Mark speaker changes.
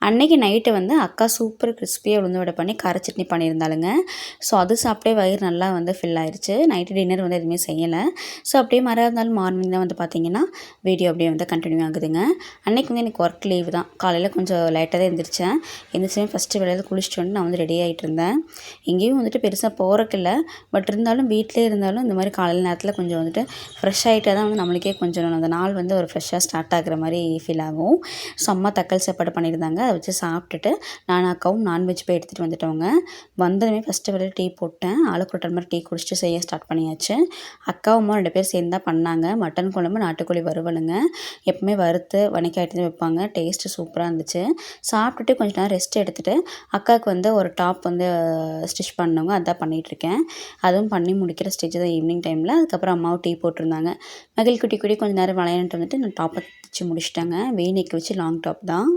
Speaker 1: அன்னைக்கு நைட்டு வந்து அக்கா சூப்பர் கிறிஸ்பியாக உளுந்து வடை பண்ணி கார சட்னி பண்ணியிருந்தாளுங்க. ஸோ அது சாப்பிட்டே வயிறு நல்லா வந்து ஃபில் ஆயிடுச்சு. நைட்டு டின்னர் வந்து எதுவுமே செய்யலை. ஸோ அப்படியே மறுநாள் மார்னிங் தான் வந்து பார்த்திங்கன்னா வீடியோ அப்படியே வந்து கண்டினியூ ஆகுதுங்க. அன்றைக்கி வந்து எனக்கு ஒர்க் லீவ் தான். காலையில் கொஞ்சம் லேட்டாக தான் எழுந்திரிச்சேன். எந்திரிச்சேன் ஃபஸ்ட்டு வேலையில் குளிச்சுட்டு வந்து நான் வந்து ரெடி ஆகிட்டு இருந்தேன். எங்கேயும் வந்துட்டு பெருசாக போகிறக்கு இல்லை. பட் இருந்தாலும் வீட்டிலே இருந்தாலும் இந்த மாதிரி காலையில் நேரத்தில் கொஞ்சம் வந்துட்டு ஃப்ரெஷ் ஆகிட்டா தான் வந்து நம்மளுக்கே கொஞ்சம் அந்த நாள் வந்து ஒரு ஃப்ரெஷ்ஷாக ஸ்டார்ட் ஆகுற மாதிரி ஃபீல் ஆகும். ஸோ அம்மா தக்காளி சாப்பாடு பண்ணியிருந்தாங்க. அதை வச்சு சாப்பிட்டுட்டு நானும் அக்காவும் நான்வெஜ் போய் எடுத்துகிட்டு வந்துட்டோங்க. வந்ததுமே ஃபஸ்ட்டு வேலையில் டீ போட்டேன். ஆளுக்கு ஒரு டம்ளர் டீ குடிச்சிட்டு செய்ய ஸ்டார்ட் பண்ணியாச்சு. அக்காவும் அம்மா 2 பேர் சேர்ந்து தான் பண்ணாங்க. மட்டன் குழம்பு, நாட்டுக்கோழி வறுவலுங்க. எப்பவுமே வறுத்து வதக்காயிட்டு தான் வைப்பாங்க. டேஸ்ட்டு சூப்பராக இருந்துச்சு. சாப்பிட்டுட்டு கொஞ்ச நேரம் ரெஸ்ட் எடுத்துகிட்டு அக்காவுக்கு வந்து ஒரு டாப் வந்து ஸ்டிச் பண்ணவங்க அதான் பண்ணிகிட்ருக்கேன். அதுவும் பண்ணி முடிக்கிற ஸ்டேஜ் தான் ஈவினிங் டைமில். அதுக்கப்புறம் அம்மாவும் டீ போட்டிருந்தாங்க. மகிழ் குட்டி கொஞ்சம் நேரம் விளையாண்டுட்டு வந்துட்டு நான் டாப்பை தைச்சி முடிச்சிட்டேங்க. வீ நெக் வச்சு லாங் டாப் தான்.